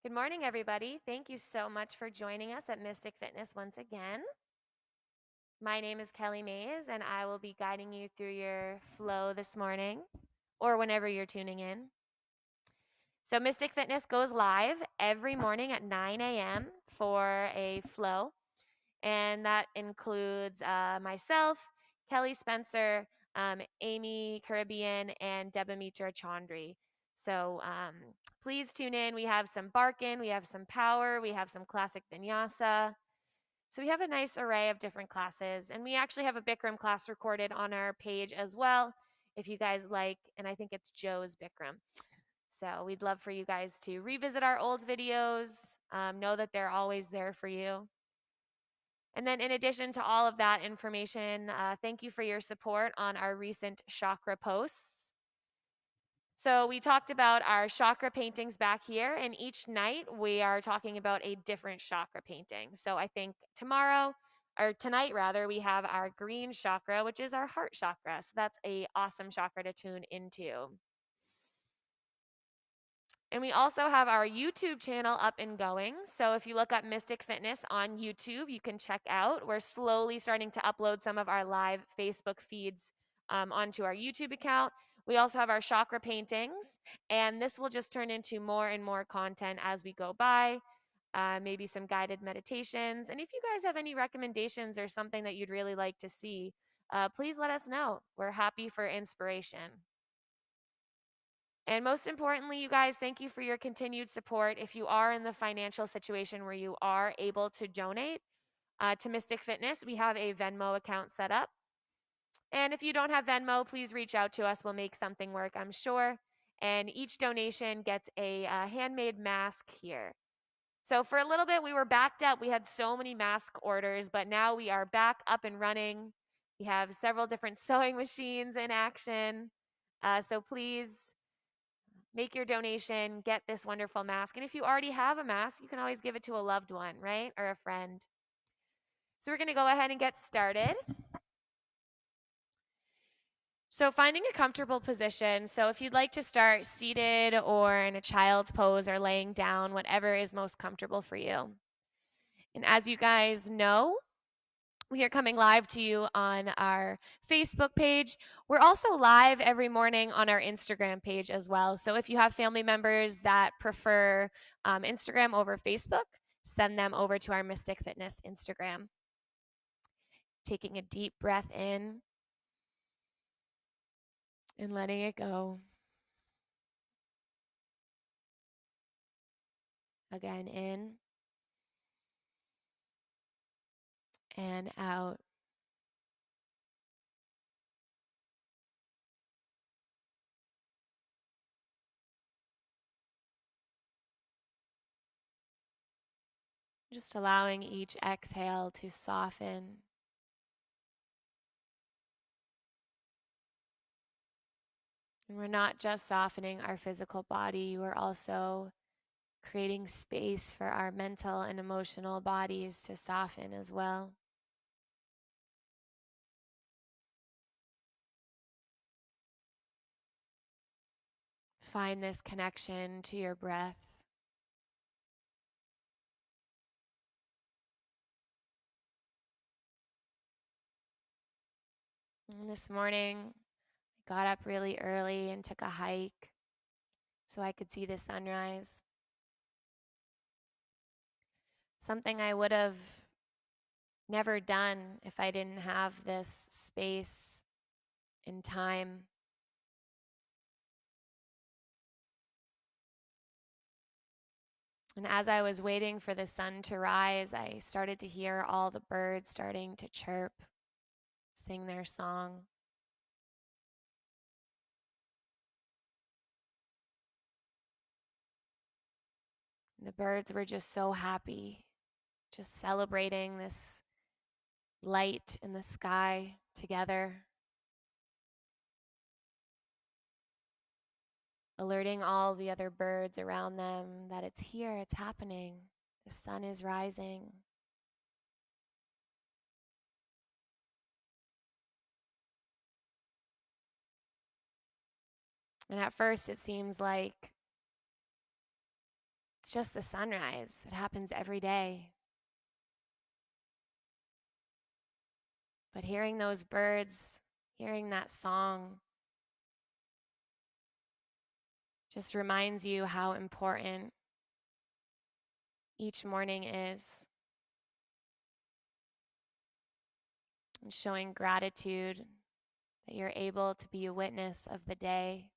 Good morning, everybody. Thank you so much for joining us at Mystic Fitness once again. My name is Kelly Mays, and I will be guiding you through your flow this morning or whenever you're tuning in. So, Mystic Fitness goes live every morning at 9 a.m. for a flow, and that includes myself, Kelly Spencer, Amy Caribbean, and Debamitra Chaudhry. So please tune in. We have some Barkin, we have some Power, we have some classic Vinyasa. So we have a nice array of different classes, and we actually have a Bikram class recorded on our page as well, if you guys like, and I think it's Joe's Bikram. So we'd love for you guys to revisit our old videos, know that they're always there for you. And then in addition to all of that information, thank you for your support on our recent chakra posts. So we talked about our chakra paintings back here, and each night we are talking about a different chakra painting. So I think tomorrow, or tonight rather, we have our green chakra, which is our heart chakra. So that's a awesome chakra to tune into. And we also have our YouTube channel up and going. So if you look up Mystic Fitness on YouTube, you can check out. We're slowly starting to upload some of our live Facebook feeds onto our YouTube account. We also have our chakra paintings, and this will just turn into more and more content as we go by, maybe some guided meditations. And if you guys have any recommendations or something that you'd really like to see, please let us know. We're happy for inspiration. And most importantly, you guys, thank you for your continued support. If you are in the financial situation where you are able to donate to Mystic Fitness, we have a Venmo account set up. And if you don't have Venmo, please reach out to us. We'll make something work, I'm sure. And each donation gets a handmade mask here. So for a little bit, we were backed up. We had so many mask orders, but now we are back up and running. We have several different sewing machines in action. So please make your donation, get this wonderful mask. And if you already have a mask, you can always give it to a loved one, right? Or a friend. So we're going to go ahead and get started. So finding a comfortable position. So if you'd like to start seated or in a child's pose or laying down, whatever is most comfortable for you. And as you guys know, we are coming live to you on our Facebook page. We're also live every morning on our Instagram page as well. So if you have family members that prefer Instagram over Facebook, send them over to our Mystic Fitness Instagram. Taking a deep breath in and letting it go. Again, in and out. Just allowing each exhale to soften. And we're not just softening our physical body, we're also creating space for our mental and emotional bodies to soften as well. Find this connection to your breath. And this morning, I got up really early and took a hike so I could see the sunrise. Something I would have never done if I didn't have this space and time. And as I was waiting for the sun to rise, I started to hear all the birds starting to chirp, sing their song. And the birds were just so happy, just celebrating this light in the sky together, alerting all the other birds around them that it's here, it's happening, the sun is rising. And at first, it seems like It's just the sunrise. It happens every day. But hearing those birds, hearing that song, just reminds you how important each morning is. And showing gratitude that you're able to be a witness of the day.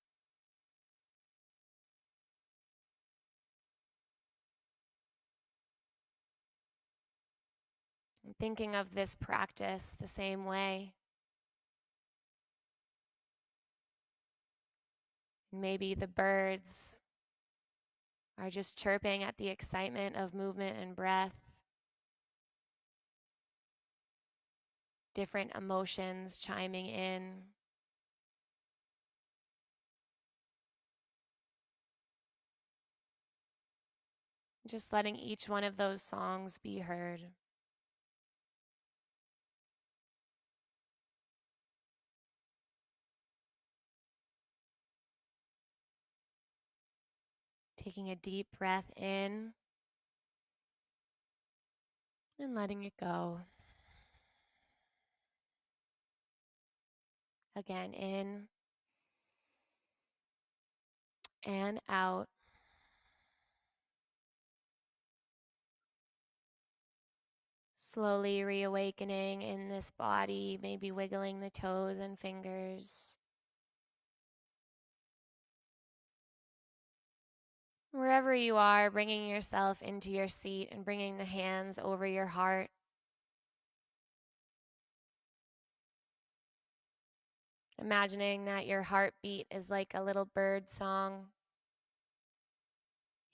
And thinking of this practice the same way. Maybe the birds are just chirping at the excitement of movement and breath. Different emotions chiming in. Just letting each one of those songs be heard. Taking a deep breath in and letting it go. Again, in and out. Slowly reawakening in this body, maybe wiggling the toes and fingers. Wherever you are, bringing yourself into your seat and bringing the hands over your heart. Imagining that your heartbeat is like a little bird song.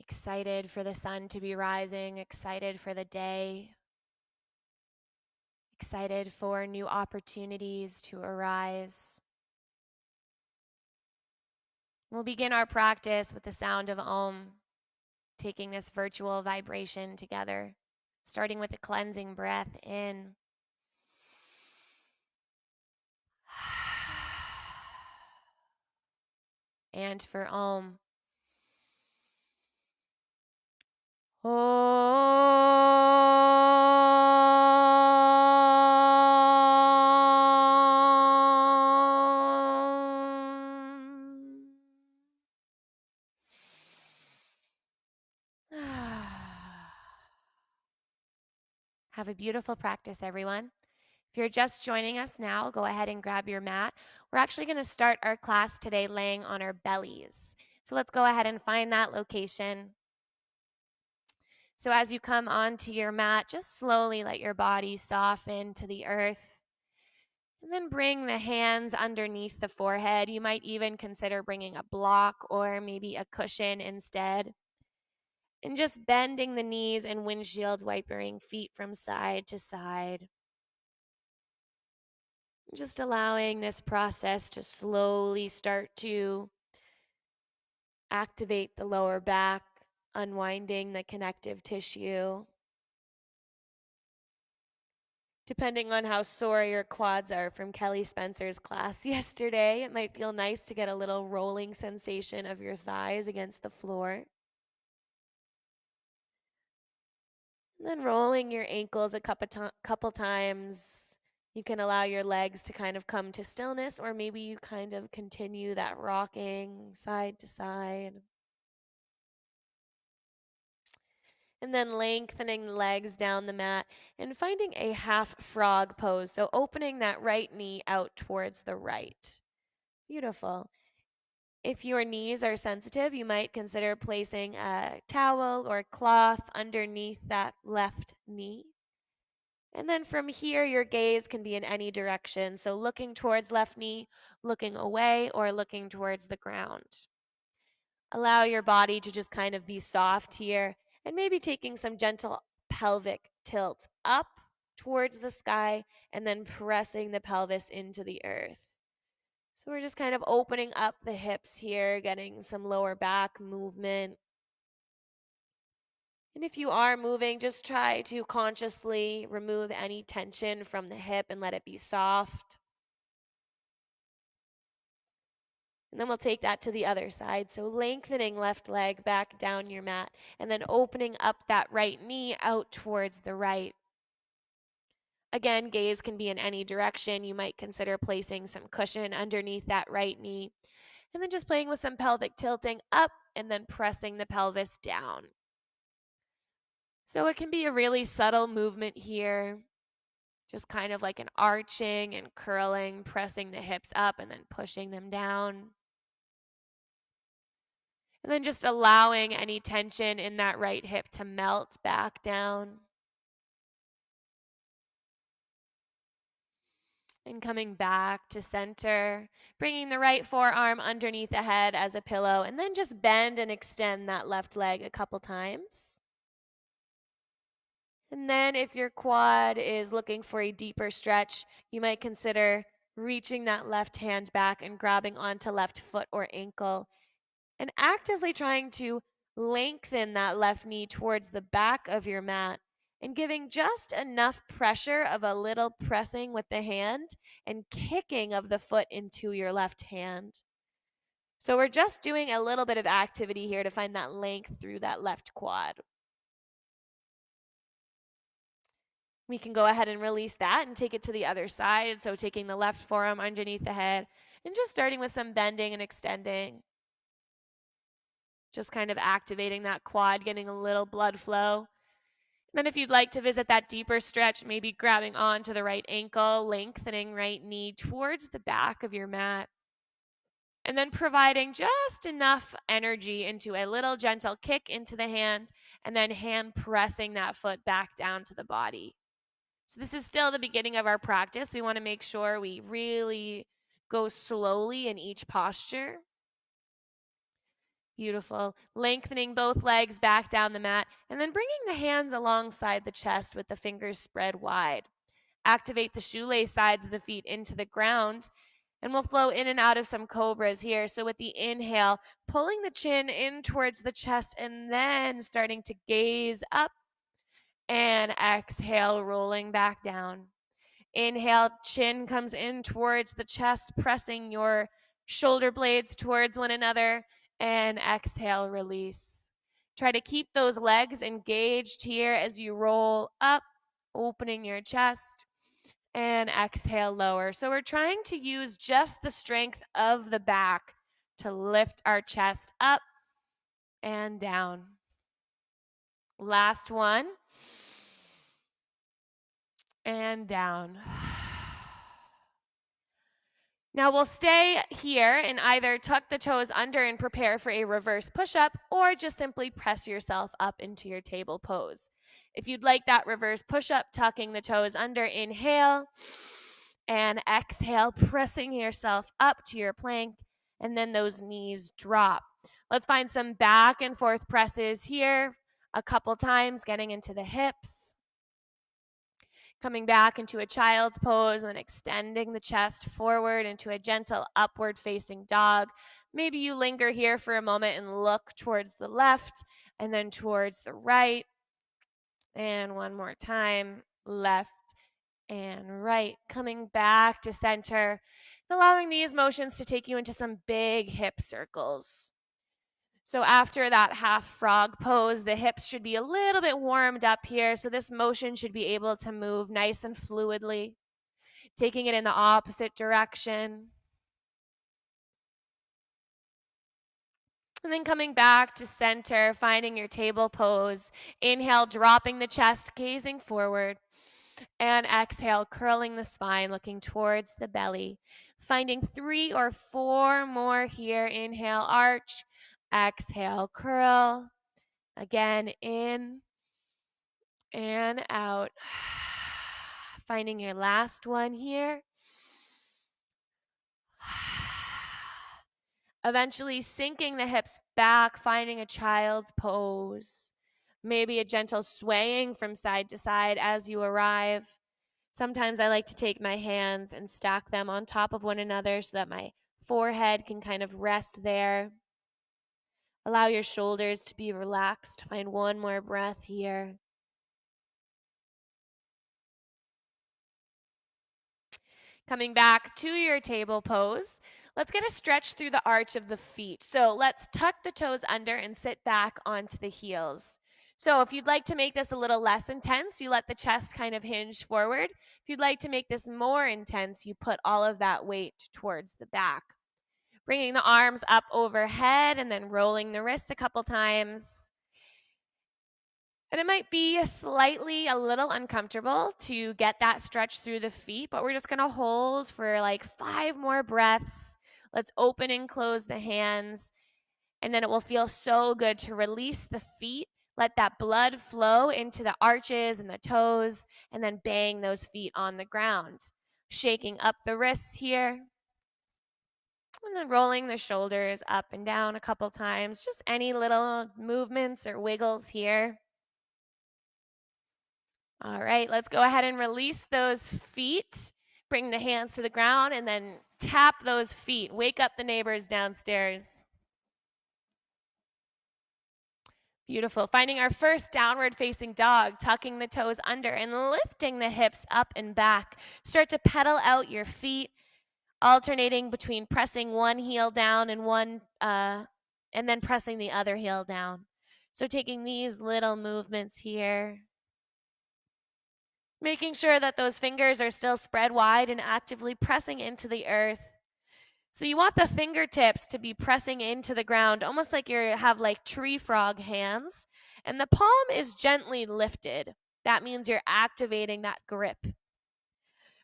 Excited for the sun to be rising, excited for the day, excited for new opportunities to arise. We'll begin our practice with the sound of Om, taking this virtual vibration together, starting with a cleansing breath in. And for Om. Have a beautiful practice, everyone. If you're just joining us now, go ahead and grab your mat. We're actually going to start our class today laying on our bellies. So let's go ahead and find that location. So as you come onto your mat, just slowly let your body soften to the earth. And then bring the hands underneath the forehead. You might even consider bringing a block or maybe a cushion instead. And just bending the knees and windshield wipering feet from side to side. Just allowing this process to slowly start to activate the lower back, unwinding the connective tissue. Depending on how sore your quads are from Kelly Spencer's class yesterday, it might feel nice to get a little rolling sensation of your thighs against the floor. And then rolling your ankles a couple times. You can allow your legs to kind of come to stillness, or maybe you kind of continue that rocking side to side. And then lengthening the legs down the mat and finding a half frog pose. So opening that right knee out towards the right. Beautiful. If your knees are sensitive, you might consider placing a towel or cloth underneath that left knee. And then from here, your gaze can be in any direction. So looking towards left knee, looking away, or looking towards the ground. Allow your body to just kind of be soft here and maybe taking some gentle pelvic tilts up towards the sky and then pressing the pelvis into the earth. So we're just kind of opening up the hips here, getting some lower back movement. And if you are moving, just try to consciously remove any tension from the hip and let it be soft. And then we'll take that to the other side. So lengthening left leg back down your mat, and then opening up that right knee out towards the right. Again, gaze can be in any direction. You might consider placing some cushion underneath that right knee. And then just playing with some pelvic tilting up and then pressing the pelvis down. So it can be a really subtle movement here, just kind of like an arching and curling, pressing the hips up and then pushing them down. And then just allowing any tension in that right hip to melt back down. And coming back to center, bringing the right forearm underneath the head as a pillow, and then just bend and extend that left leg a couple times. And then if your quad is looking for a deeper stretch, you might consider reaching that left hand back and grabbing onto left foot or ankle and actively trying to lengthen that left knee towards the back of your mat and giving just enough pressure of a little pressing with the hand and kicking of the foot into your left hand. So we're just doing a little bit of activity here to find that length through that left quad. We can go ahead and release that and take it to the other side. So taking the left forearm underneath the head and just starting with some bending and extending. Just kind of activating that quad, getting a little blood flow. And then if you'd like to visit that deeper stretch, maybe grabbing onto the right ankle, lengthening right knee towards the back of your mat. And then providing just enough energy into a little gentle kick into the hand, and then hand pressing that foot back down to the body. So this is still the beginning of our practice. We want to make sure we really go slowly in each posture. Beautiful. Lengthening both legs back down the mat, and then bringing the hands alongside the chest with the fingers spread wide. Activate the shoelace sides of the feet into the ground, and we'll flow in and out of some cobras here. So with the inhale, pulling the chin in towards the chest, and then starting to gaze up, and exhale, rolling back down. Inhale, chin comes in towards the chest, pressing your shoulder blades towards one another, and exhale, release. Try to keep those legs engaged here as you roll up, opening your chest, and exhale, lower. So we're trying to use just the strength of the back to lift our chest up and down. Last one. And down. Now we'll stay here and either tuck the toes under and prepare for a reverse push-up, or just simply press yourself up into your table pose. If you'd like that reverse push-up, tucking the toes under, inhale, and exhale, pressing yourself up to your plank, and then those knees drop. Let's find some back and forth presses here, a couple times, getting into the hips. Coming back into a child's pose and then extending the chest forward into a gentle upward facing dog. Maybe you linger here for a moment and look towards the left and then towards the right. And one more time, left and right. Coming back to center, allowing these motions to take you into some big hip circles. So after that half frog pose, the hips should be a little bit warmed up here. So this motion should be able to move nice and fluidly, taking it in the opposite direction. And then coming back to center, finding your table pose. Inhale, dropping the chest, gazing forward. And exhale, curling the spine, looking towards the belly. Finding 3 or 4 more here. Inhale, arch. Exhale, curl. Again, in and out. Finding your last one here. Eventually sinking the hips back, finding a child's pose. Maybe a gentle swaying from side to side as you arrive. Sometimes I like to take my hands and stack them on top of one another so that my forehead can kind of rest there. Allow your shoulders to be relaxed. Find one more breath here. Coming back to your table pose, Let's get a stretch through the arch of the feet. So let's tuck the toes under and sit back onto the heels. So if you'd like to make this a little less intense, you let the chest kind of hinge forward. If you'd like to make this more intense, you put all of that weight towards the back. Bringing the arms up overhead and then rolling the wrists a couple times. And it might be slightly a little uncomfortable to get that stretch through the feet, but we're just going to hold for like 5 more breaths. Let's open and close the hands. And then it will feel so good to release the feet. Let that blood flow into the arches and the toes, and then bang those feet on the ground. Shaking up the wrists here. And then rolling the shoulders up and down a couple times. Just any little movements or wiggles here. All right, let's go ahead and release those feet. Bring the hands to the ground and then tap those feet. Wake up the neighbors downstairs. Beautiful. Finding our first downward facing dog, tucking the toes under and lifting the hips up and back. Start to pedal out your feet, alternating between pressing one heel down and then pressing the other heel down. So taking these little movements here. Making sure that those fingers are still spread wide and actively pressing into the earth. So you want the fingertips to be pressing into the ground, almost like you have like tree frog hands, and the palm is gently lifted. That means you're activating that grip.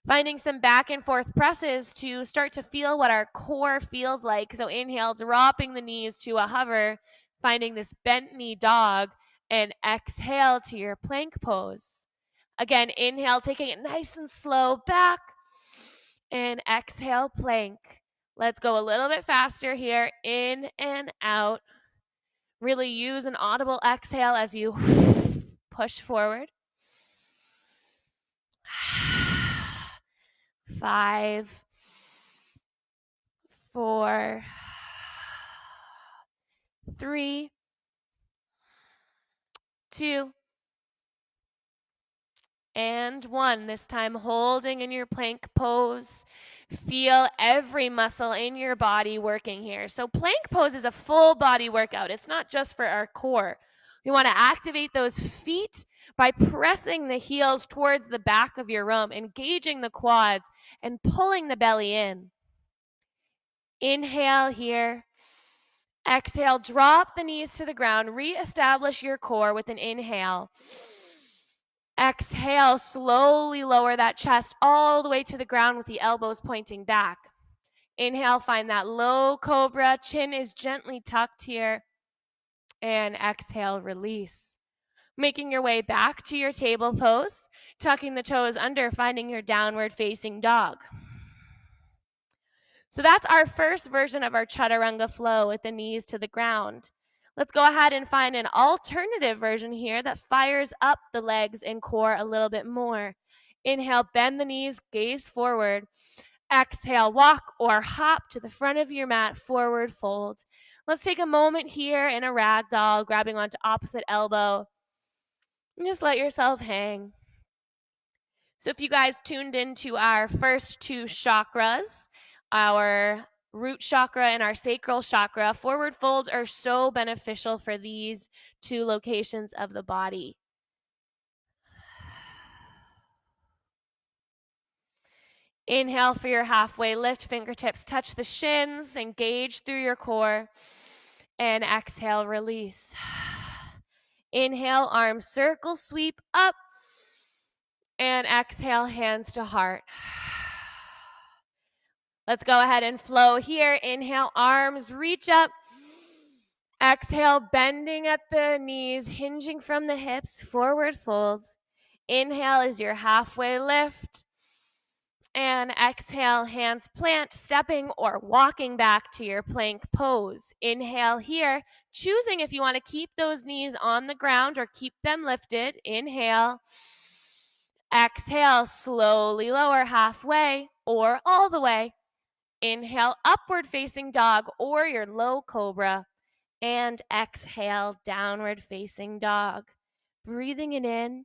Finding some back and forth presses to start to feel what our core feels like. So inhale, dropping the knees to a hover, finding this bent knee dog, and exhale to your plank pose. Again, inhale, taking it nice and slow back, and exhale, plank. Let's go a little bit faster here, in and out. Really use an audible exhale as you push forward. 5, 4, 3, 2, and 1. This time holding in your plank pose. Feel every muscle in your body working here. So plank pose is a full body workout. It's not just for our core. We want to activate those feet by pressing the heels towards the back of your room, engaging the quads and pulling the belly in. Inhale here. Exhale, drop the knees to the ground. Reestablish your core with an inhale. Exhale, slowly lower that chest all the way to the ground with the elbows pointing back. Inhale, find that low cobra. Chin is gently tucked here. And exhale, release. Making your way back to your table pose, tucking the toes under, finding your downward facing dog. So that's our first version of our chaturanga flow with the knees to the ground. Let's go ahead and find an alternative version here that fires up the legs and core a little bit more. Inhale, bend the knees, gaze forward. Exhale, walk or hop to the front of your mat, forward fold. Let's take a moment here in a ragdoll, grabbing onto opposite elbow. And just let yourself hang. So if you guys tuned into our first 2 chakras, our root chakra and our sacral chakra, forward folds are so beneficial for these 2 locations of the body. Inhale for your halfway lift, fingertips touch the shins, engage through your core, and exhale, release. Inhale, arms circle, sweep up, and exhale, hands to heart. Let's go ahead and flow here. Inhale, arms reach up. Exhale, bending at the knees, hinging from the hips, forward folds. Inhale is your halfway lift. And exhale, hands plant, stepping or walking back to your plank pose. Inhale here, choosing if you want to keep those knees on the ground or keep them lifted. Inhale. Exhale, slowly lower halfway or all the way. Inhale, upward facing dog or your low cobra. And exhale, downward facing dog. Breathing it in,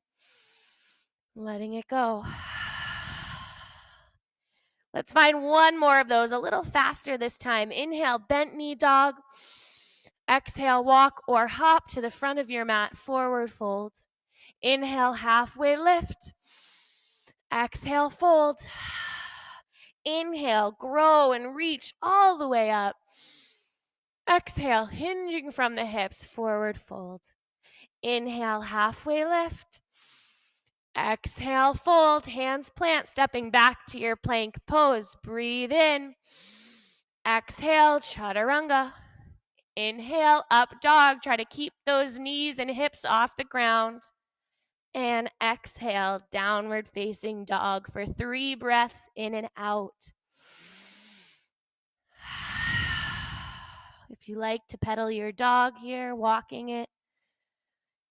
letting it go. Let's find one more of those, a little faster this time. Inhale, bent knee dog. Exhale, walk or hop to the front of your mat, forward fold. Inhale, halfway lift. Exhale, fold. Inhale, grow and reach all the way up. Exhale, hinging from the hips, forward fold. Inhale, halfway lift. Exhale, fold, hands plant, stepping back to your plank pose. Breathe in. Exhale, chaturanga. Inhale, up dog. Try to keep those knees and hips off the ground. And exhale, downward facing dog for 3 breaths in and out. If you like to pedal your dog here, walking it,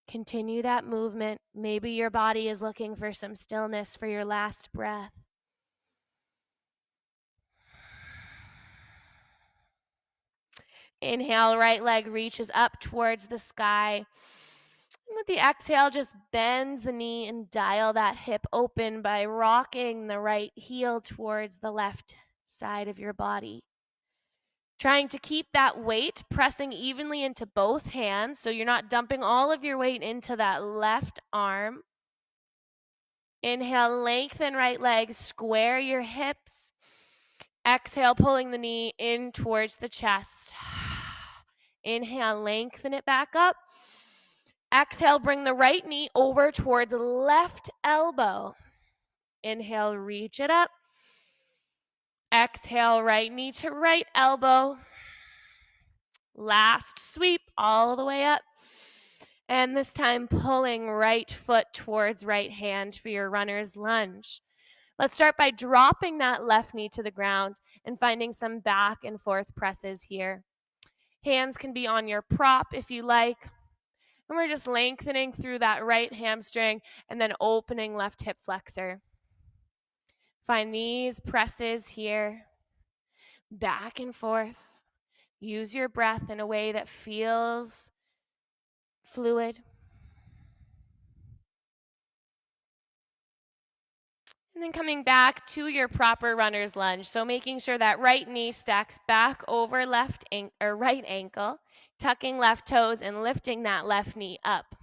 continue that movement. Maybe your body is looking for some stillness for your last breath. Inhale, right leg reaches up towards the sky. And with the exhale, just bend the knee and dial that hip open by rocking the right heel towards the left side of your body. Trying to keep that weight pressing evenly into both hands so you're not dumping all of your weight into that left arm. Inhale, lengthen right leg, square your hips. Exhale, pulling the knee in towards the chest. Inhale, lengthen it back up. Exhale, bring the right knee over towards left elbow. Inhale, reach it up. Exhale, right knee to right elbow. Last sweep all the way up. And this time pulling right foot towards right hand for your runner's lunge. Let's start by dropping that left knee to the ground and finding some back and forth presses here. Hands can be on your prop if you like. And we're just lengthening through that right hamstring and then opening left hip flexor. Find these presses here, back and forth. Use your breath in a way that feels fluid. And then coming back to your proper runner's lunge. So making sure that right knee stacks back over right ankle, tucking left toes and lifting that left knee up.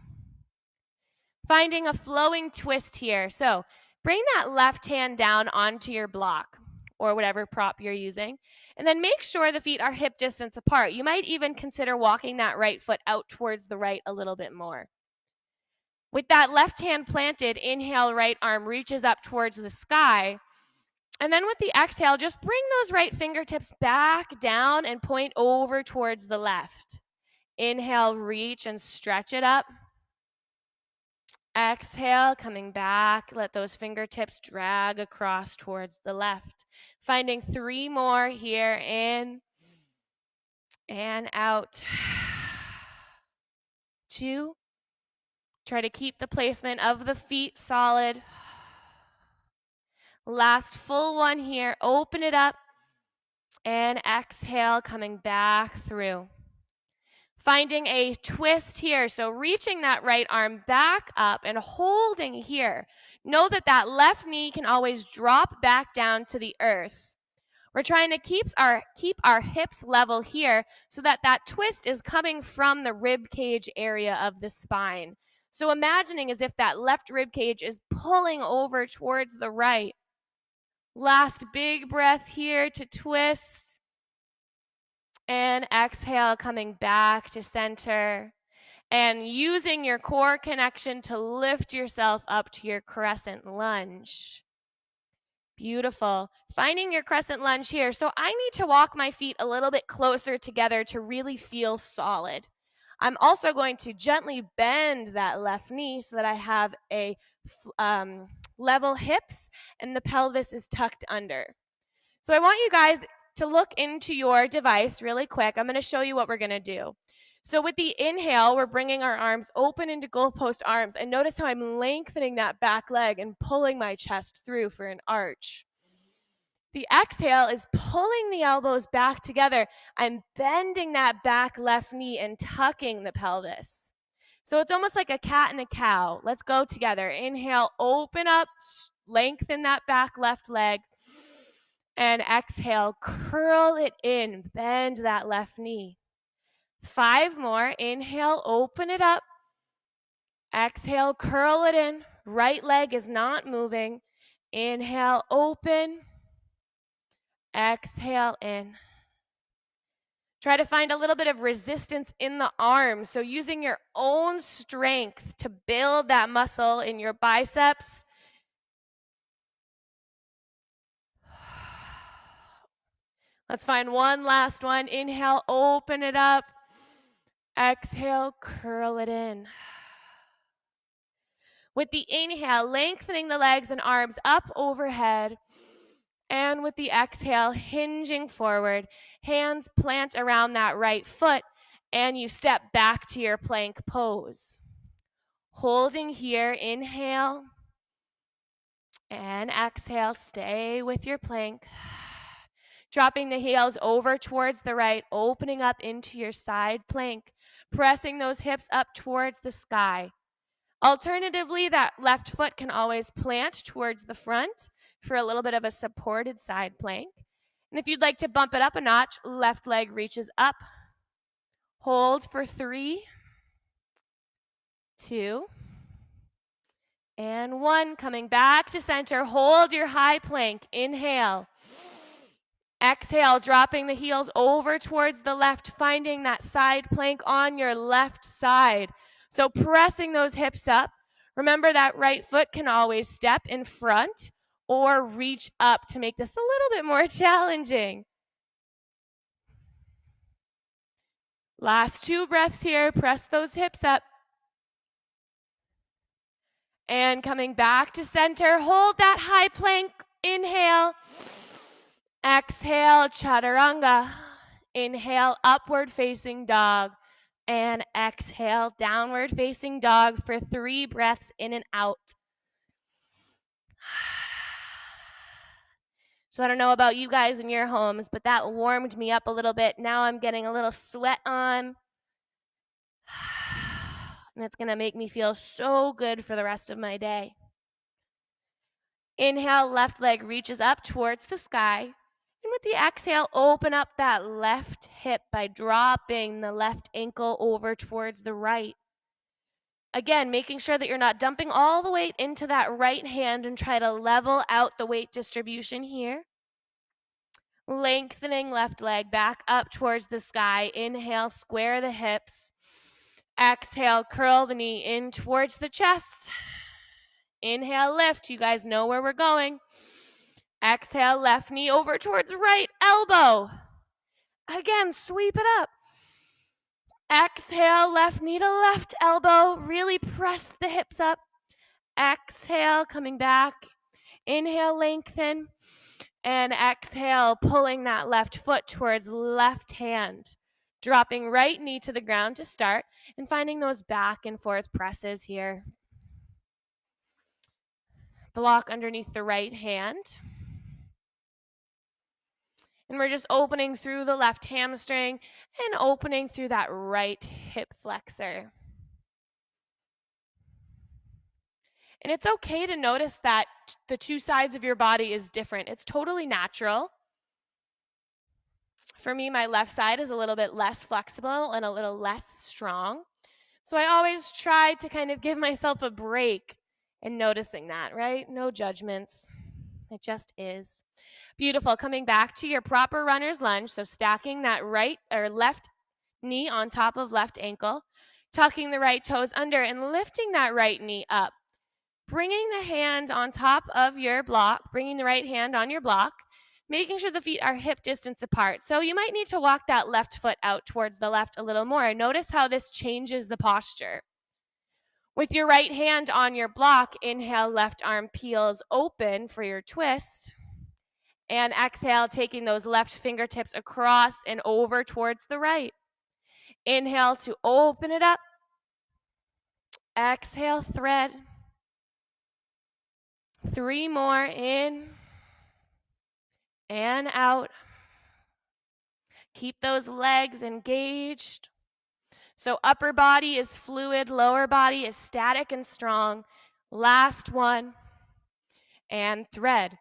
Finding a flowing twist here. So bring that left hand down onto your block or whatever prop you're using. And then make sure the feet are hip distance apart. You might even consider walking that right foot out towards the right a little bit more. With that left hand planted, inhale, right arm reaches up towards the sky. And then with the exhale, just bring those right fingertips back down and point over towards the left. Inhale, reach and stretch it up. Exhale, coming back, let those fingertips drag across towards the left. Finding 3 more here, in and out. 2. Try to keep the placement of the feet solid. Last full one here, open it up, and exhale, coming back through. Finding a twist here, so reaching that right arm back up and holding here. Know that that left knee can always drop back down to the earth. We're trying to keep our hips level here so that that twist is coming from the rib cage area of the spine. So imagining as if that left rib cage is pulling over towards the right. Last big breath here to twist. And exhale, coming back to center. And using your core connection to lift yourself up to your crescent lunge. Beautiful. Finding your crescent lunge here. So I need to walk my feet a little bit closer together to really feel solid. I'm also going to gently bend that left knee so that I have a level hips and the pelvis is tucked under. So I want you guys to look into your device really quick. I'm going to show you what we're going to do. So with the inhale, we're bringing our arms open into goalpost arms. And notice how I'm lengthening that back leg and pulling my chest through for an arch. The exhale is pulling the elbows back together. I'm bending that back left knee and tucking the pelvis. So it's almost like a cat and a cow. Let's go together. Inhale, open up, lengthen that back left leg. And exhale, curl it in, bend that left knee. 5 more, inhale, open it up. Exhale, curl it in. Right leg is not moving. Inhale, open. Exhale, in. Try to find a little bit of resistance in the arms. So using your own strength to build that muscle in your biceps. Let's find one last one. Inhale, open it up. Exhale, curl it in. With the inhale, lengthening the legs and arms up overhead. And with the exhale, hinging forward, hands plant around that right foot, and you step back to your plank pose. Holding here, inhale, and exhale, stay with your plank. Dropping the heels over towards the right, opening up into your side plank, pressing those hips up towards the sky. Alternatively, that left foot can always plant towards the front for a little bit of a supported side plank. And if you'd like to bump it up a notch, left leg reaches up. Hold for 3, 2, and 1. Coming back to center, hold your high plank. Inhale. Exhale, dropping the heels over towards the left, finding that side plank on your left side. So pressing those hips up. Remember that right foot can always step in front or reach up to make this a little bit more challenging. Last 2 breaths here. Press those hips up. And coming back to center, hold that high plank. Inhale. Exhale, chaturanga. Inhale, upward facing dog. And exhale, downward facing dog for 3 breaths in and out. So I don't know about you guys in your homes, but that warmed me up a little bit. Now I'm getting a little sweat on. And it's going to make me feel so good for the rest of my day. Inhale, left leg reaches up towards the sky. And with the exhale, open up that left hip by dropping the left ankle over towards the right. Again, making sure that you're not dumping all the weight into that right hand, and try to level out the weight distribution here. Lengthening left leg back up towards the sky. Inhale, square the hips. Exhale, curl the knee in towards the chest. Inhale, lift. You guys know where we're going. Exhale, left knee over towards right elbow. Again, sweep it up. Exhale, left knee to left elbow. Really press the hips up. Exhale, coming back. Inhale, lengthen. And exhale, pulling that left foot towards left hand. Dropping right knee to the ground to start, and finding those back and forth presses here. Block underneath the right hand. And we're just opening through the left hamstring and opening through that right hip flexor. And it's okay to notice that the 2 sides of your body is different. It's totally natural. For me, my left side is a little bit less flexible and a little less strong. So I always try to kind of give myself a break in noticing that, right? No judgments. It just is. Beautiful. Coming back to your proper runner's lunge. So stacking that right or left knee on top of left ankle, tucking the right toes under and lifting that right knee up. Bringing the hand on top of your block, bringing the right hand on your block, making sure the feet are hip distance apart. So you might need to walk that left foot out towards the left a little more. Notice how this changes the posture. With your right hand on your block, inhale, left arm peels open for your twist. And exhale, taking those left fingertips across and over towards the right. Inhale to open it up. Exhale, thread. 3 more in and out. Keep those legs engaged. So upper body is fluid, lower body is static and strong. Last one. And thread.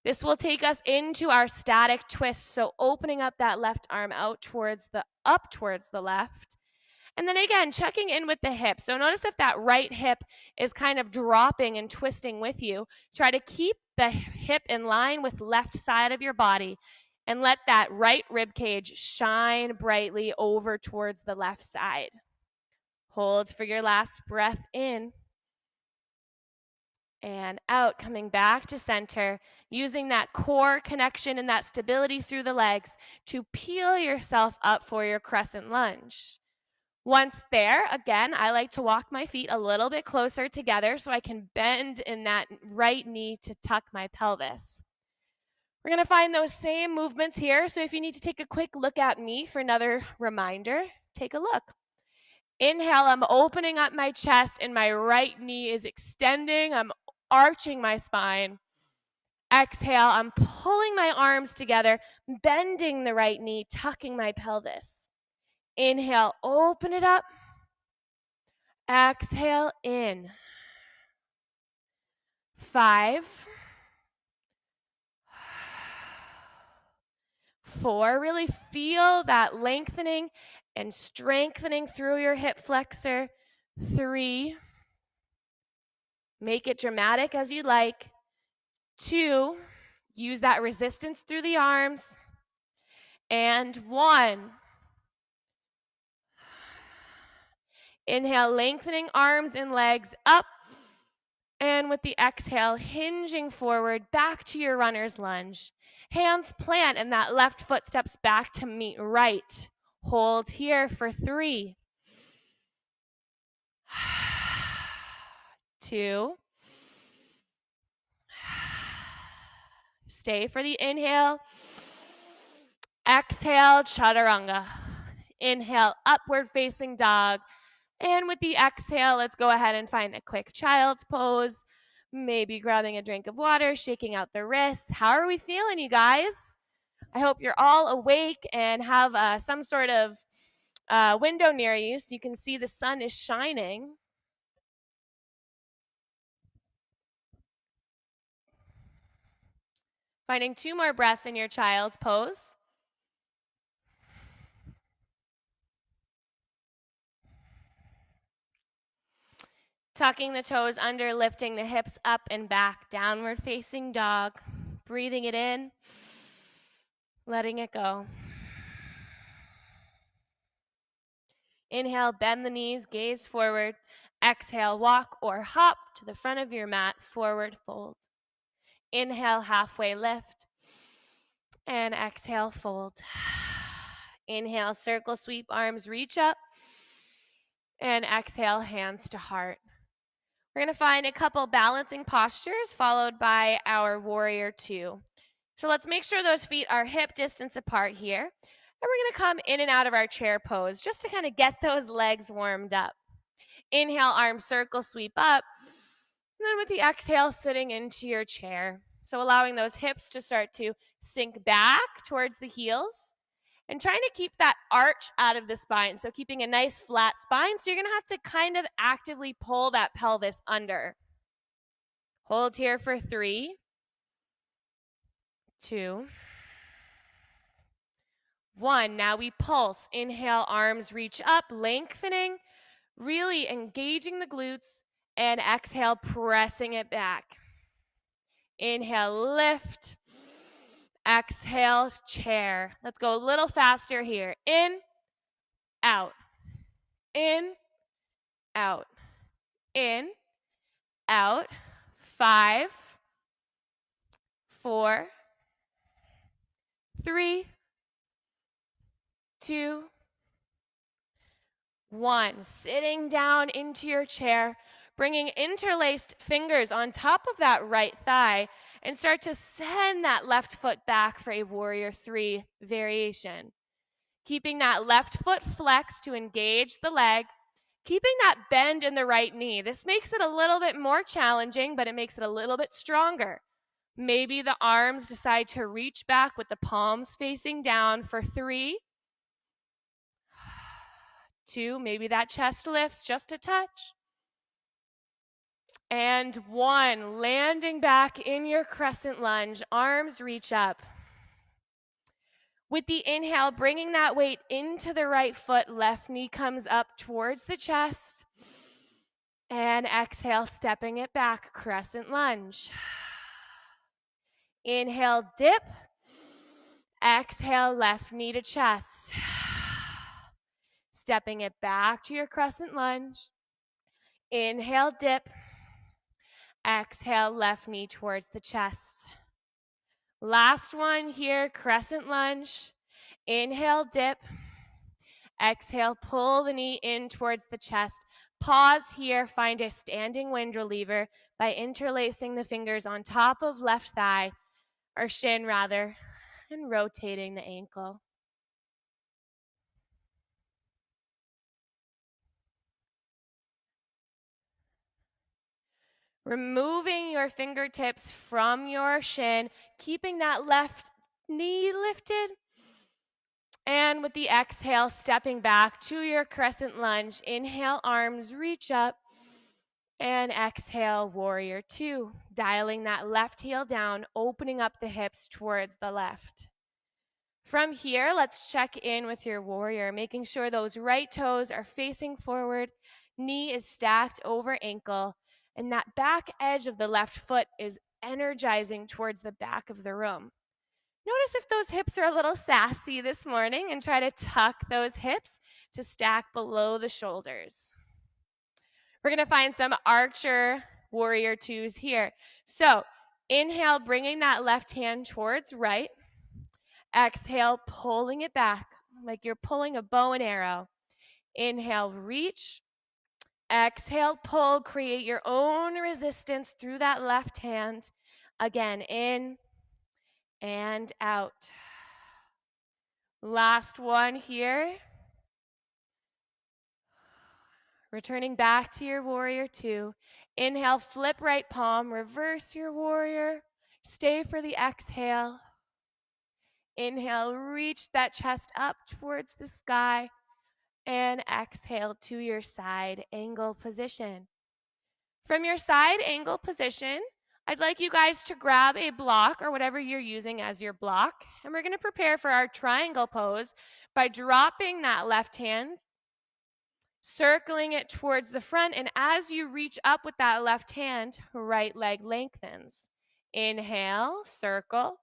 This will take us into our static twist, so opening up that left arm up towards the left. And then again, checking in with the hip. So notice if that right hip is kind of dropping and twisting with you. Try to keep the hip in line with left side of your body and let that right rib cage shine brightly over towards the left side. Hold for your last breath in and out, coming back to center, using that core connection and that stability through the legs to peel yourself up for your crescent lunge. Once there, again, I like to walk my feet a little bit closer together so I can bend in that right knee to tuck my pelvis. We're going to find those same movements here, so if you need to take a quick look at me for another reminder, take a look. Inhale, I'm opening up my chest and my right knee is extending. I'm arching my spine. Exhale, I'm pulling my arms together, bending the right knee, tucking my pelvis. Inhale, open it up. Exhale in. 5, 4, really feel that lengthening and strengthening through your hip flexor. 3, make it dramatic as you like. 2, use that resistance through the arms. And 1. Inhale, lengthening arms and legs up. And with the exhale, hinging forward back to your runner's lunge. Hands plant and that left foot steps back to meet right. Hold here for 3, 2. Stay for the inhale. Exhale, chaturanga. Inhale, upward facing dog. And with the exhale, let's go ahead and find a quick child's pose. Maybe grabbing a drink of water, shaking out the wrists. How are we feeling, you guys? I hope you're all awake and have some sort of window near you so you can see the sun is shining. Finding 2 more breaths in your child's pose. Tucking the toes under, lifting the hips up and back, downward facing dog. Breathing it in, letting it go. Inhale, bend the knees, gaze forward. Exhale, walk or hop to the front of your mat, forward fold. Inhale, halfway lift. And exhale, fold. Inhale, circle sweep, arms reach up. And exhale, hands to heart. We're going to find a couple balancing postures followed by our warrior 2. So let's make sure those feet are hip distance apart here. And we're going to come in and out of our chair pose just to kind of get those legs warmed up. Inhale, arm circle, sweep up. And then with the exhale, sitting into your chair. So allowing those hips to start to sink back towards the heels. And trying to keep that arch out of the spine. So keeping a nice flat spine. So you're going to have to kind of actively pull that pelvis under. Hold here for 3, 2, 1. Now we pulse. Inhale, arms reach up, lengthening, really engaging the glutes. And exhale, pressing it back. Inhale, lift. Exhale, chair. Let's go a little faster here. In, out. In, out. In, out. 5, 4, 3, 2, 1. Sitting down into your chair, bringing interlaced fingers on top of that right thigh and start to send that left foot back for a warrior 3 variation. Keeping that left foot flexed to engage the leg, keeping that bend in the right knee. This makes it a little bit more challenging, but it makes it a little bit stronger. Maybe the arms decide to reach back with the palms facing down for 3, 2, maybe that chest lifts just a touch. And 1, landing back in your crescent lunge, arms reach up. With the inhale, bringing that weight into the right foot, left knee comes up towards the chest. And exhale, stepping it back, crescent lunge. Inhale, dip. Exhale, left knee to chest. Stepping it back to your crescent lunge. Inhale, dip. Exhale, left knee towards the chest. Last one here, crescent lunge. Inhale, dip. Exhale, pull the knee in towards the chest. Pause here, find a standing wind reliever by interlacing the fingers on top of left thigh, or shin rather, and rotating the ankle. Removing your fingertips from your shin, keeping that left knee lifted. And with the exhale, stepping back to your crescent lunge. Inhale, arms reach up. And exhale, warrior 2. Dialing that left heel down, opening up the hips towards the left. From here, let's check in with your warrior, making sure those right toes are facing forward, knee is stacked over ankle, and that back edge of the left foot is energizing towards the back of the room. Notice if those hips are a little sassy this morning and try to tuck those hips to stack below the shoulders. We're going to find some archer warrior 2s here. So inhale, bringing that left hand towards right. Exhale, pulling it back like you're pulling a bow and arrow. Inhale, reach. Exhale, pull. Create your own resistance through that left hand. Again, in and out. Last one here. Returning back to your warrior 2. Inhale, flip right palm, reverse your warrior. Stay for the exhale. Inhale, reach that chest up towards the sky. And exhale to your side angle position. From your side angle position, I'd like you guys to grab a block or whatever you're using as your block. And we're going to prepare for our triangle pose by dropping that left hand, circling it towards the front, and as you reach up with that left hand, right leg lengthens. Inhale, circle.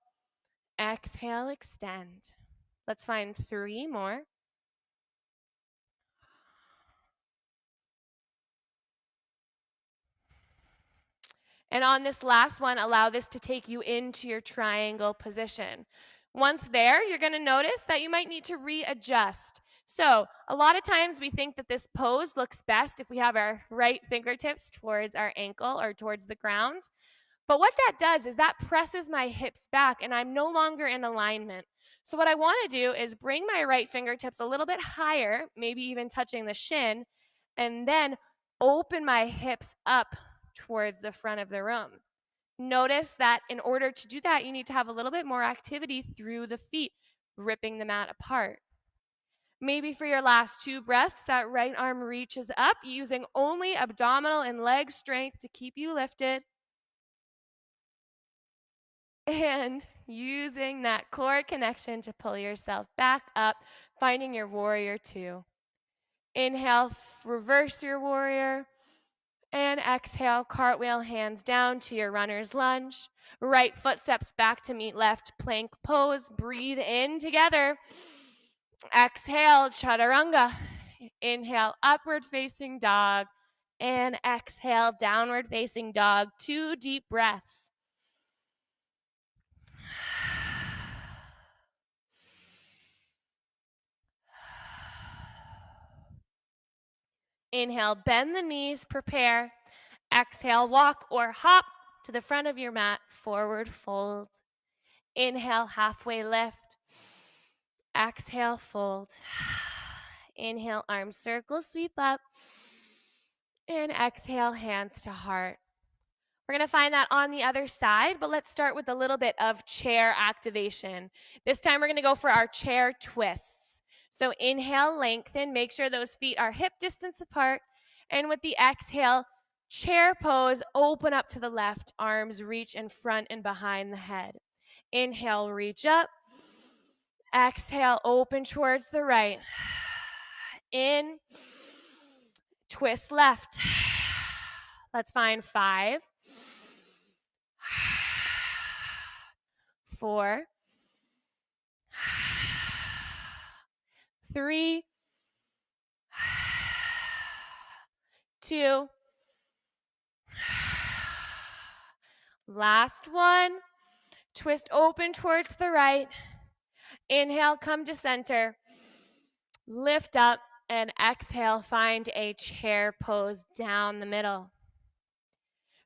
Exhale, extend. Let's find 3 more. And on this last one, allow this to take you into your triangle position. Once there, you're going to notice that you might need to readjust. So a lot of times we think that this pose looks best if we have our right fingertips towards our ankle or towards the ground. But what that does is that presses my hips back and I'm no longer in alignment. So what I want to do is bring my right fingertips a little bit higher, maybe even touching the shin, and then open my hips up towards the front of the room. Notice that in order to do that, you need to have a little bit more activity through the feet, ripping the mat apart. Maybe for your last 2 breaths, that right arm reaches up, using only abdominal and leg strength to keep you lifted. And using that core connection to pull yourself back up, finding your warrior 2. Inhale, reverse your warrior. And exhale, cartwheel, hands down to your runner's lunge. Right foot steps back to meet left, plank pose. Breathe in together. Exhale, chaturanga. Inhale, upward facing dog. And exhale, downward facing dog. 2 deep breaths. Inhale, bend the knees, prepare. Exhale, walk or hop to the front of your mat, forward fold. Inhale, halfway lift. Exhale, fold. Inhale, arm circle, sweep up. And exhale, hands to heart. We're going to find that on the other side, but let's start with a little bit of chair activation. This time we're going to go for our chair twists. So inhale, lengthen, make sure those feet are hip distance apart. And with the exhale, Chair pose, open up to the left, arms reach in front and behind the head. Inhale, reach up. Exhale, open towards the right. In, twist left. Let's find 5, 4, 3, 2, last one. Twist open towards the right. Inhale, come to center. Lift up and exhale, find a chair pose down the middle.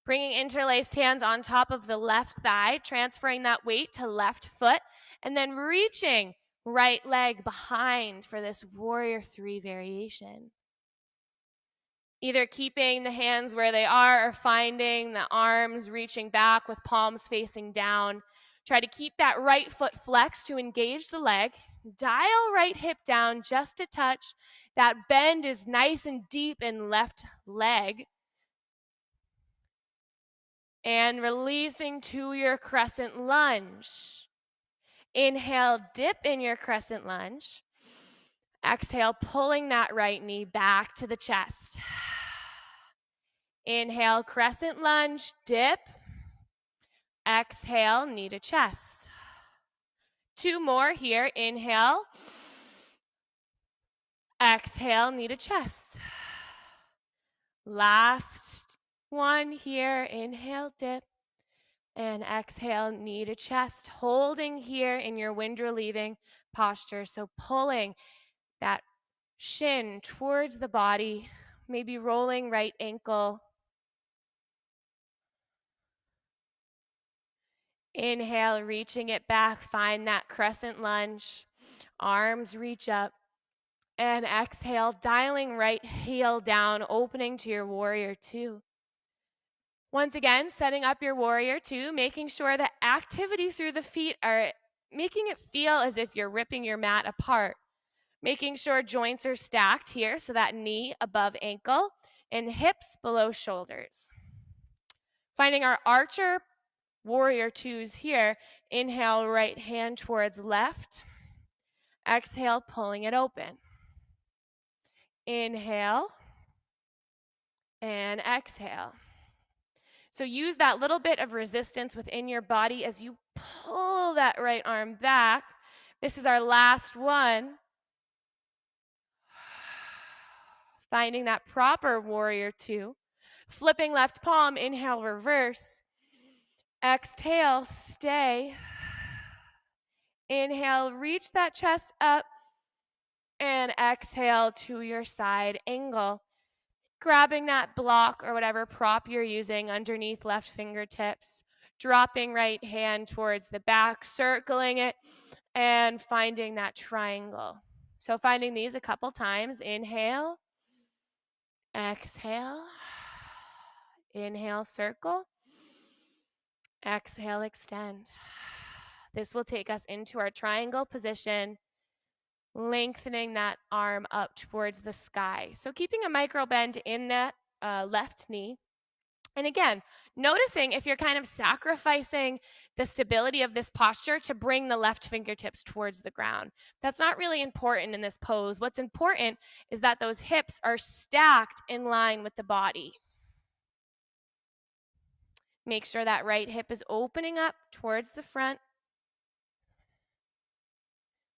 Bringing interlaced hands on top of the left thigh, transferring that weight to left foot, and then reaching right leg behind for this warrior 3 variation. Either keeping the hands where they are or finding the arms reaching back with palms facing down. Try to keep that right foot flexed to engage the leg. Dial right hip down just a touch. That bend is nice and deep in left leg. And releasing to your crescent lunge. Inhale, dip in your crescent lunge. Exhale, pulling that right knee back to the chest. Inhale, crescent lunge, dip. Exhale, knee to chest. 2 more here. Inhale. Exhale, knee to chest. Last one here. Inhale, dip. And exhale, knee to chest. Holding here in your wind relieving posture. So pulling that shin towards the body. Maybe rolling right ankle. Inhale, reaching it back. Find that crescent lunge. Arms reach up. And exhale, dialing right heel down, opening to your warrior 2. Once again, setting up your warrior 2, making sure that activity through the feet are making it feel as if you're ripping your mat apart. Making sure joints are stacked here, so that knee above ankle and hips below shoulders. Finding our archer warrior 2s here. Inhale, right hand towards left. Exhale, pulling it open. Inhale and exhale. So use that little bit of resistance within your body as you pull that right arm back. This is our last one. Finding that proper warrior 2. Flipping left palm, inhale, reverse. Exhale, stay. Inhale, reach that chest up. And exhale to your side angle. Grabbing that block or whatever prop you're using underneath left fingertips. Dropping right hand towards the back, circling it, and finding that triangle. So finding these a couple times. Inhale. Exhale. Inhale, circle. Exhale, extend. This will take us into our triangle position, lengthening that arm up towards the sky. So keeping a micro bend in that left knee. And again, noticing if you're kind of sacrificing the stability of this posture to bring the left fingertips towards the ground. That's not really important in this pose. What's important is that those hips are stacked in line with the body. Make sure that right hip is opening up towards the front.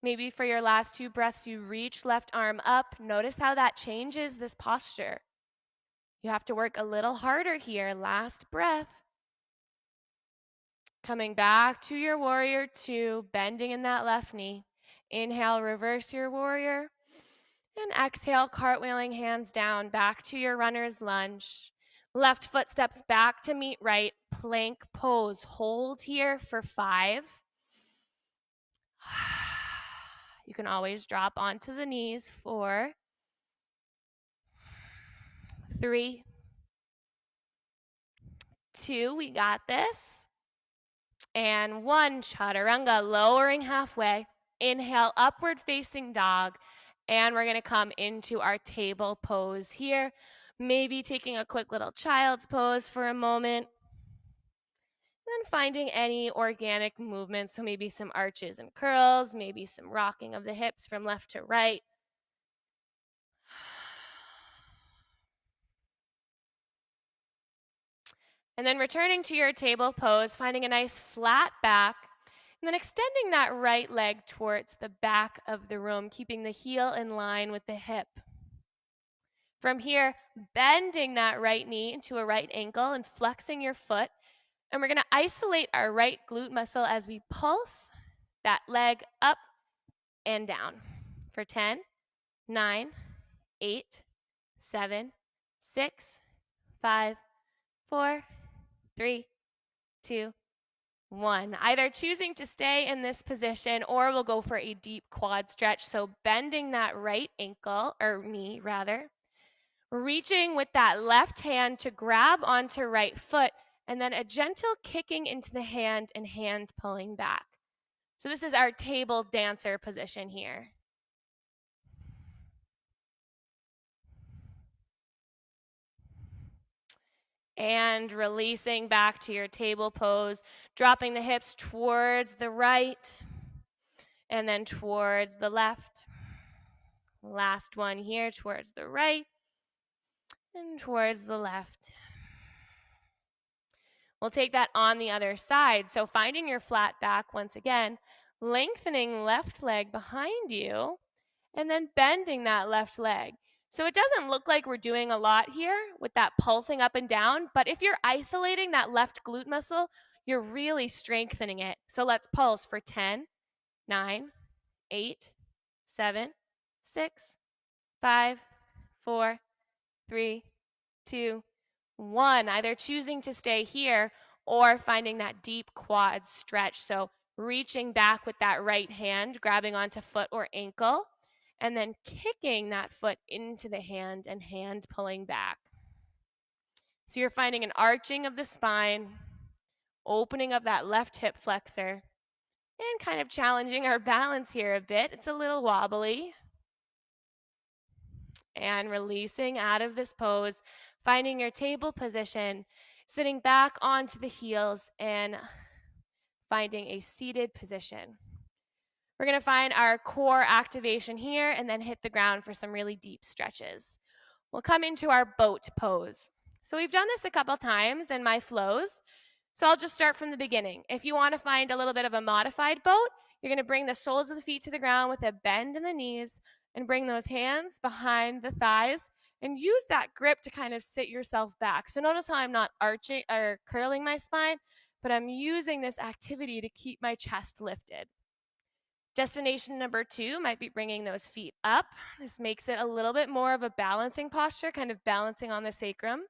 Maybe for your last 2 breaths, you reach left arm up. Notice how that changes this posture. You have to work a little harder here. Last breath. Coming back to your warrior 2, bending in that left knee. Inhale, reverse your warrior. And exhale, cartwheeling hands down, back to your runner's lunge. Left foot steps back to meet right, plank pose. Hold here for 5. You can always drop onto the knees. 4, 3, 2, we got this. And 1, chaturanga, lowering halfway. Inhale, upward facing dog. And we're going to come into our table pose here. Maybe taking a quick little child's pose for a moment. And then finding any organic movements, so maybe some arches and curls, maybe some rocking of the hips from left to right. And then returning to your table pose, finding a nice flat back, and then extending that right leg towards the back of the room, keeping the heel in line with the hip. From here, bending that right knee into a right ankle and flexing your foot. And we're going to isolate our right glute muscle as we pulse that leg up and down for 10, 9, 8, 7, 6, 5, 4, 3, 2, 1. Either choosing to stay in this position or we'll go for a deep quad stretch. So bending that right ankle, or knee rather, reaching with that left hand to grab onto right foot, and then a gentle kicking into the hand and hand pulling back. So this is our table dancer position here. And releasing back to your table pose, dropping the hips towards the right and then towards the left. Last one here, towards the right and towards the left. We'll take that on the other side. So finding your flat back once again, lengthening left leg behind you, and then bending that left leg. So it doesn't look like we're doing a lot here with that pulsing up and down, but if you're isolating that left glute muscle, you're really strengthening it. So let's pulse for 10, 9, 8, 7, 6, 5, 4, 3, 2, 1. Either choosing to stay here or finding that deep quad stretch. So reaching back with that right hand, grabbing onto foot or ankle, and then kicking that foot into the hand and hand pulling back. So you're finding an arching of the spine, opening of that left hip flexor, and kind of challenging our balance here a bit. It's a little wobbly. And releasing out of this pose, finding your table position, sitting back onto the heels and finding a seated position. We're going to find our core activation here and then hit the ground for some really deep stretches. We'll come into our boat pose. So we've done this a couple times in my flows. So I'll just start from the beginning. If you want to find a little bit of a modified boat, you're going to bring the soles of the feet to the ground with a bend in the knees and bring those hands behind the thighs and use that grip to kind of sit yourself back. So notice how I'm not arching or curling my spine, but I'm using this activity to keep my chest lifted. Destination number 2 might be bringing those feet up. This makes it a little bit more of a balancing posture, kind of balancing on the sacrum.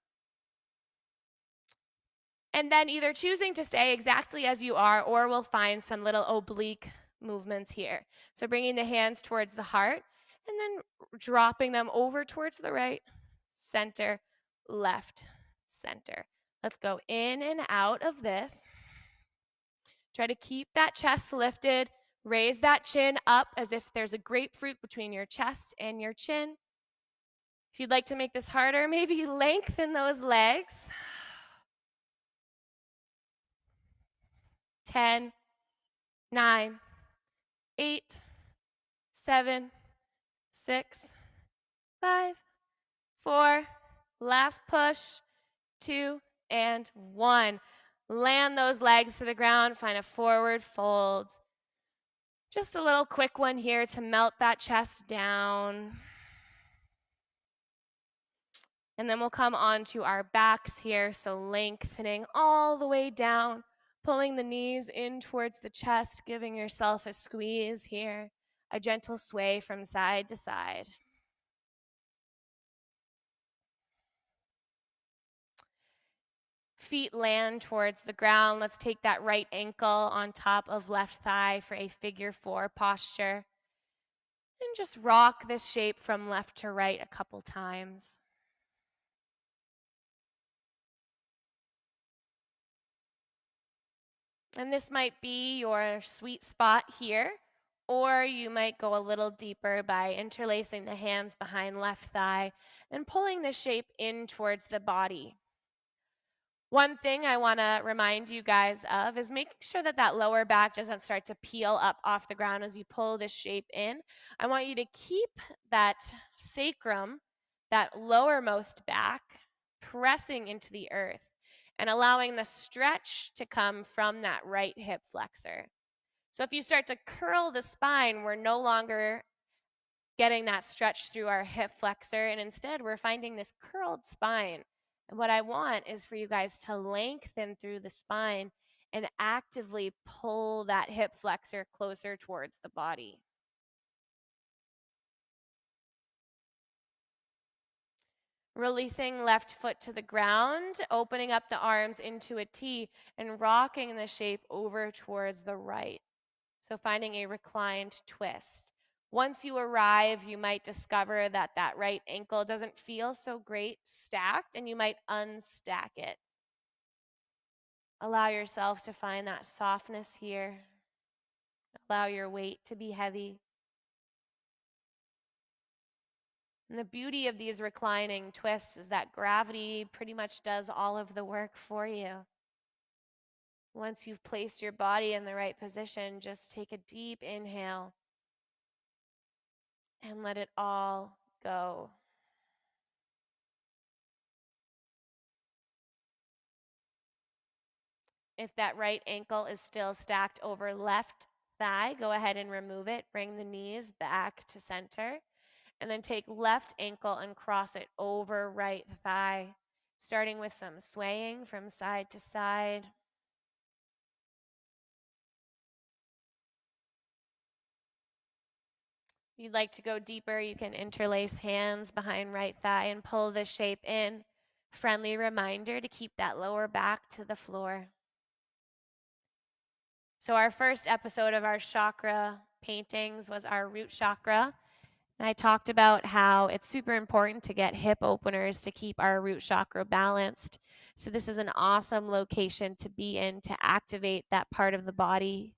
And then either choosing to stay exactly as you are, or we'll find some little oblique movements here. So bringing the hands towards the heart and then dropping them over towards the right, center, left, center. Let's go in and out of this. Try to keep that chest lifted. Raise that chin up as if there's a grapefruit between your chest and your chin. If you'd like to make this harder, maybe lengthen those legs. 10, 9, 8, 7, 6, 5, 4. Last push. 2 and 1. Land those legs to the ground. Find a forward fold. Just a little quick one here to melt that chest down. And then we'll come on to our backs here. So lengthening all the way down, pulling the knees in towards the chest, giving yourself a squeeze here, a gentle sway from side to side. Feet land towards the ground. Let's take that right ankle on top of left thigh for a figure 4 posture. And just rock this shape from left to right a couple times. And this might be your sweet spot here, Or you might go a little deeper by interlacing the hands behind left thigh and pulling the shape in towards the body. One thing I want to remind you guys of is making sure that that lower back doesn't start to peel up off the ground as you pull this shape in. I want you to keep that sacrum, that lowermost back, pressing into the earth and allowing the stretch to come from that right hip flexor. So if you start to curl the spine, we're no longer getting that stretch through our hip flexor, and instead we're finding this curled spine. And what I want is for you guys to lengthen through the spine and actively pull that hip flexor closer towards the body. Releasing left foot to the ground, opening up the arms into a T, and rocking the shape over towards the right. So finding a reclined twist. Once you arrive, you might discover that that right ankle doesn't feel so great stacked, and you might unstack it. Allow yourself to find that softness here. Allow your weight to be heavy. And the beauty of these reclining twists is that gravity pretty much does all of the work for you. Once you've placed your body in the right position, just take a deep inhale and let it all go. If that right ankle is still stacked over left thigh, go ahead and remove it. Bring the knees back to center. And then take left ankle and cross it over right thigh, starting with some swaying from side to side. If you'd like to go deeper, you can interlace hands behind right thigh and pull the shape in. Friendly reminder to keep that lower back to the floor. So our first episode of our chakra paintings was our root chakra. And I talked about how it's super important to get hip openers to keep our root chakra balanced. So this is an awesome location to be in to activate that part of the body.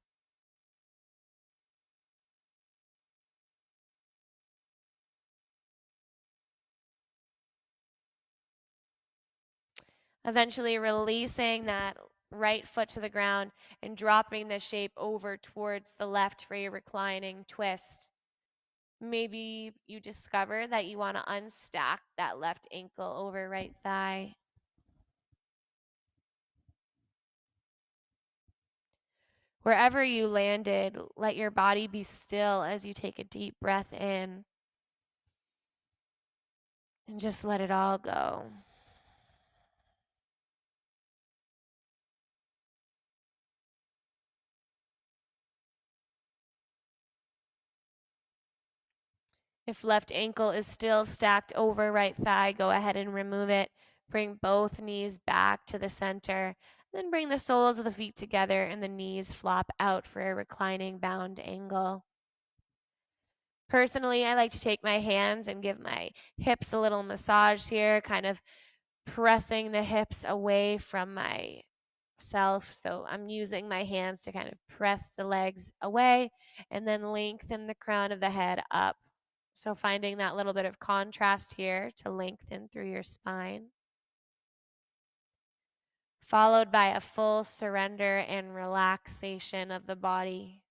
Eventually releasing that right foot to the ground and dropping the shape over towards the left for your reclining twist. Maybe you discover that you want to unstack that left ankle over right thigh. Wherever you landed, let your body be still as you take a deep breath in and just let it all go. If left ankle is still stacked over right thigh, go ahead and remove it. Bring both knees back to the center. Then bring the soles of the feet together and the knees flop out for a reclining bound angle. Personally, I like to take my hands and give my hips a little massage here, kind of pressing the hips away from myself. So I'm using my hands to kind of press the legs away and then lengthen the crown of the head up. So finding that little bit of contrast here to lengthen through your spine. Followed by a full surrender and relaxation of the body.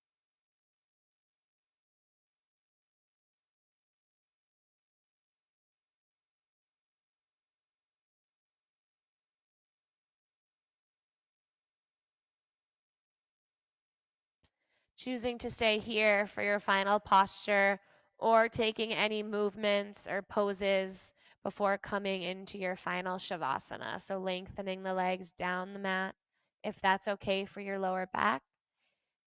Choosing to stay here for your final posture or taking any movements or poses before coming into your final shavasana. So lengthening the legs down the mat if that's okay for your lower back.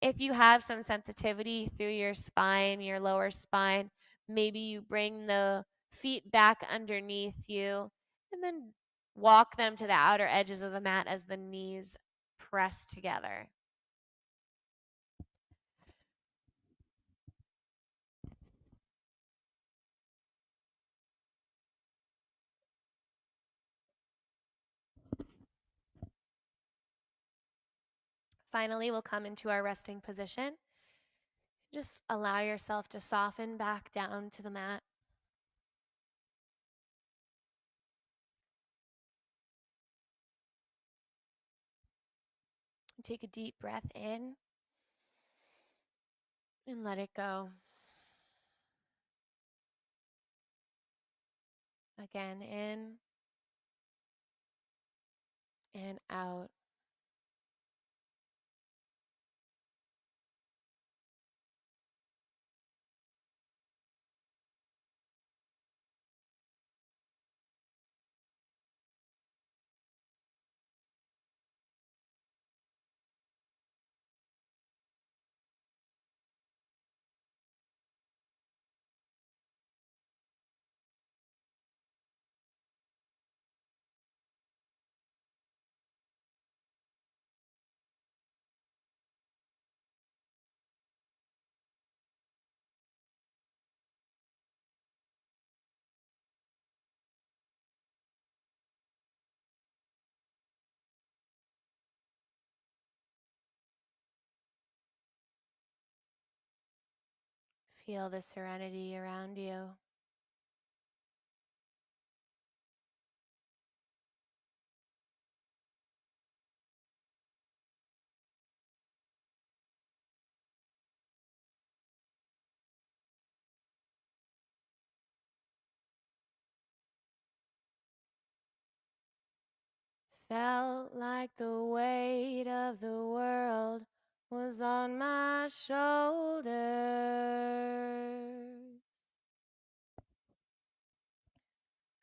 If you have some sensitivity through your spine, your lower spine, maybe you bring the feet back underneath you and then walk them to the outer edges of the mat as the knees press together. Finally, we'll come into our resting position. Just allow yourself to soften back down to the mat. Take a deep breath in and let it go. Again, in and out. Feel the serenity around you. Felt like the weight of the world was on my shoulders.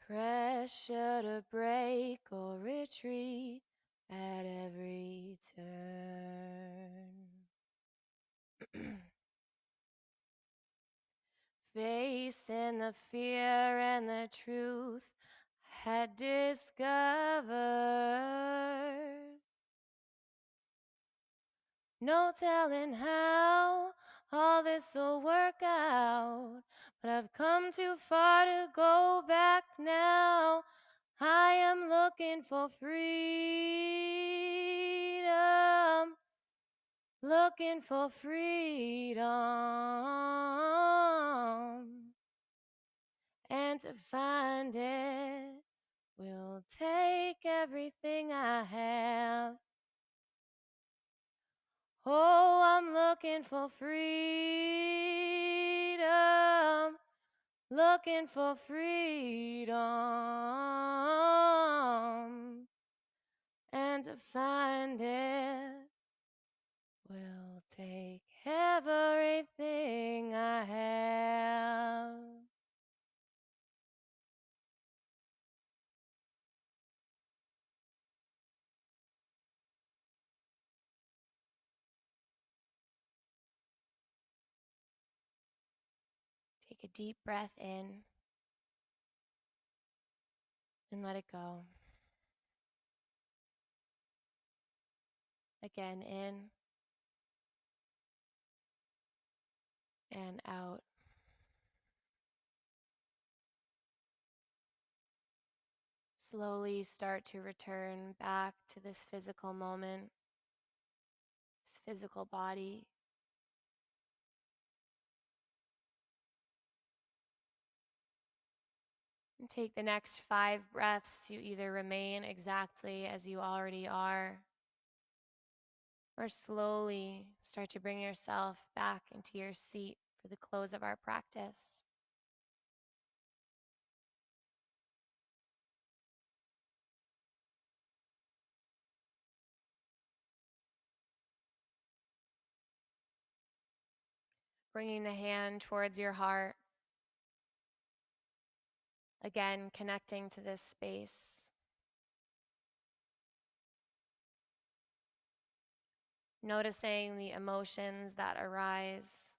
Pressure to break or retreat at every turn. Facing the fear and the truth I had discovered. No telling how all this will work out, but I've come too far to go back now. I am looking for freedom, looking for freedom, and to find it will take everything I have. Oh, I'm looking for freedom, looking for freedom, and to find it will take everything I have. Take a deep breath in and let it go. Again, in and out. Slowly start to return back to this physical moment, this physical body. And take the next 5 breaths to either remain exactly as you already are, or slowly start to bring yourself back into your seat for the close of our practice. Bringing the hand towards your heart. Again, connecting to this space. Noticing the emotions that arise.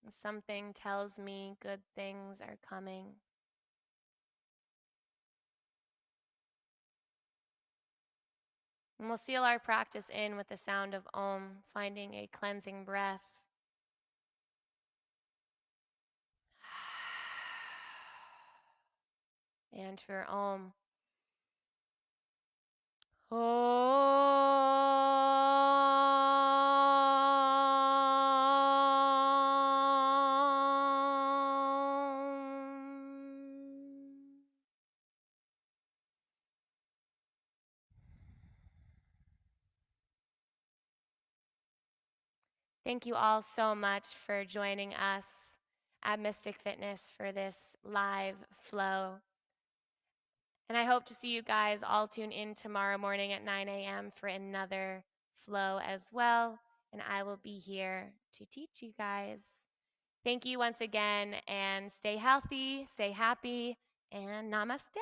Something tells me good things are coming. And we'll seal our practice in with the sound of Om, finding a cleansing breath. And for Om. Om. Thank you all so much for joining us at Mystic Fitness for this live flow. And I hope to see you guys all tune in tomorrow morning at 9 a.m. for another flow as well. And I will be here to teach you guys. Thank you once again, and stay healthy, stay happy, and namaste.